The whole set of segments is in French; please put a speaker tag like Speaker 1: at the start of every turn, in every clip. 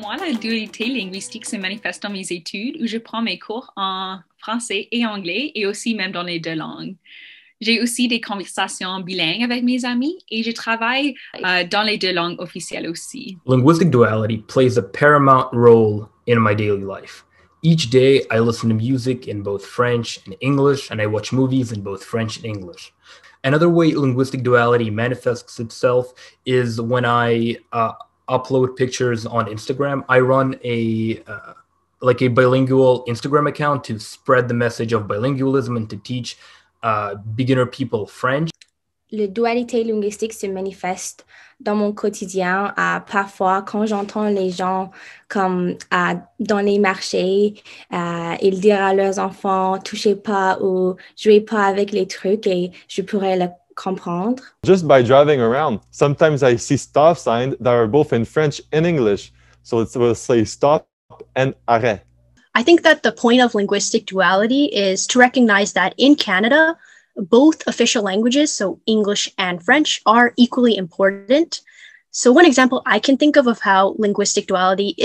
Speaker 1: moi, la dualité linguistique se manifeste dans mes études où je prends mes cours en français et anglais et aussi même dans les deux langues. J'ai aussi des conversations bilingues avec mes amis et je travaille dans les deux langues officielles aussi.
Speaker 2: Linguistic duality plays a paramount role in my daily life. Each day, I listen to music in both French and English, and I watch movies in both French and English. Another way linguistic duality manifests itself is when I upload pictures on Instagram. I run a bilingual Instagram account to spread the message of bilingualism and to teach beginner people French.
Speaker 3: La dualité linguistique se manifeste dans mon quotidien. Parfois, quand j'entends les gens comme dans les marchés, ils disent à leurs enfants « touchez pas » ou « jouez pas avec les trucs » et je pourrais le comprendre.
Speaker 4: Just by driving around, sometimes I see stop signs that are both in French and English. So it will say stop and arrêt.
Speaker 5: I think that the point of linguistic duality is to recognize that in Canada, both official languages, so English and French, are equally important. So one example I can think of how linguistic duality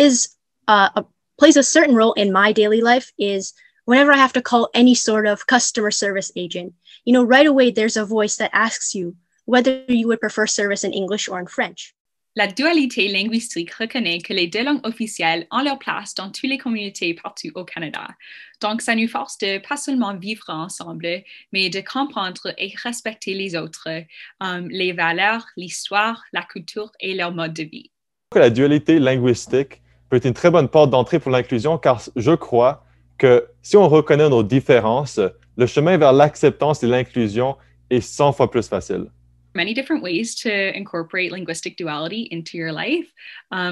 Speaker 5: plays a certain role in my daily life is whenever I have to call any sort of customer service agent. You know, right away, there's a voice that asks you whether you would prefer service in English or in French.
Speaker 1: La dualité linguistique reconnaît que les deux langues officielles ont leur place dans toutes les communautés partout au Canada. Donc, ça nous force de pas seulement vivre ensemble, mais de comprendre et respecter les autres, les valeurs, l'histoire, la culture et leur mode de vie.
Speaker 4: La dualité linguistique peut être une très bonne porte d'entrée pour l'inclusion car je crois que si on reconnaît nos différences, le chemin vers l'acceptance et l'inclusion est 100 fois plus facile.
Speaker 1: Many different ways to incorporate linguistic duality into your life.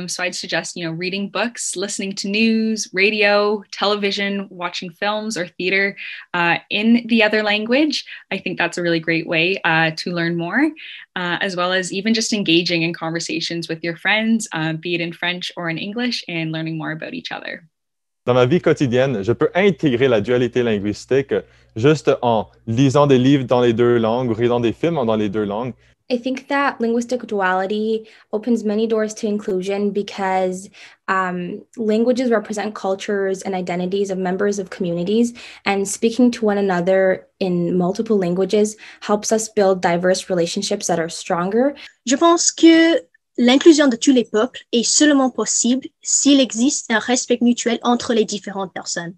Speaker 1: So I'd suggest, reading books, listening to news, radio, television, watching films or theater in the other language. I think that's a really great way to learn more, as well as even just engaging in conversations with your friends, be it in French or in English, and learning more about each other.
Speaker 4: Dans ma vie quotidienne, je peux intégrer la dualité linguistique juste en lisant des livres dans les deux langues ou regardant des films dans les deux langues.
Speaker 3: I think that linguistic duality opens many doors to inclusion because languages represent cultures and identities of members of communities, and speaking to one another in multiple languages helps us build diverse relationships that are stronger.
Speaker 5: Je pense que l'inclusion de tous les peuples est seulement possible s'il existe un respect mutuel entre les différentes personnes.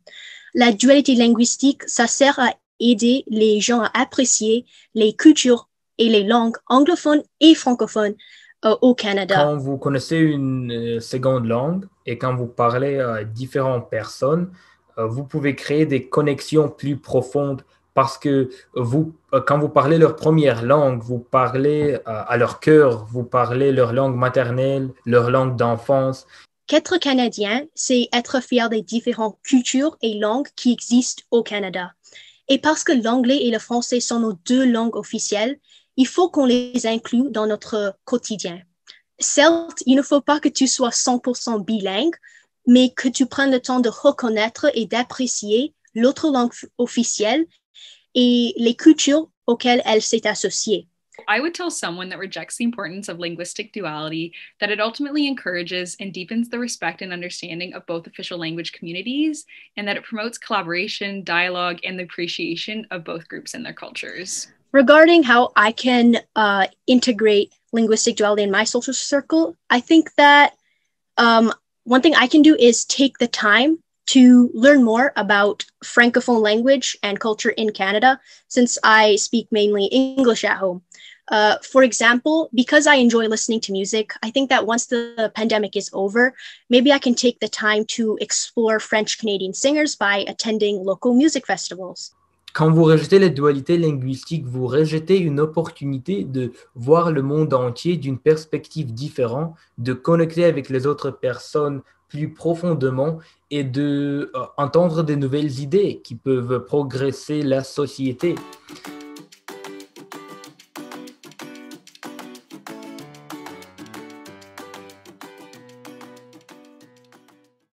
Speaker 5: La dualité linguistique, ça sert à aider les gens à apprécier les cultures et les langues anglophones et francophones au Canada.
Speaker 2: Quand vous connaissez une seconde langue et quand vous parlez à différentes personnes, vous pouvez créer des connexions plus profondes parce que quand vous parlez leur première langue, vous parlez à leur cœur, vous parlez leur langue maternelle, leur langue d'enfance.
Speaker 5: Qu'être Canadien, c'est être fier des différentes cultures et langues qui existent au Canada. Et parce que l'anglais et le français sont nos deux langues officielles, il faut qu'on les inclue dans notre quotidien. Certes, il ne faut pas que tu sois 100% bilingue, mais que tu prennes le temps de reconnaître et d'apprécier l'autre langue officielle et les cultures auxquelles elle s'est associée.
Speaker 1: I would tell someone that rejects the importance of linguistic duality that it ultimately encourages and deepens the respect and understanding of both official language communities, and that it promotes collaboration, dialogue, and the appreciation of both groups and their cultures.
Speaker 5: Regarding how I can integrate linguistic duality in my social circle, I think that one thing I can do is take the time to learn more about Francophone language and culture in Canada, since I speak mainly English at home. For example, because I enjoy listening to music, I think that once the pandemic is over, maybe I can take the time to explore French-Canadian singers by attending local music festivals.
Speaker 2: Quand vous rejetez la dualité linguistique, vous rejetez une opportunité de voir le monde entier d'une perspective différente, de connecter avec les autres personnes plus profondément et de entendre de nouvelles idées qui peuvent progresser la société.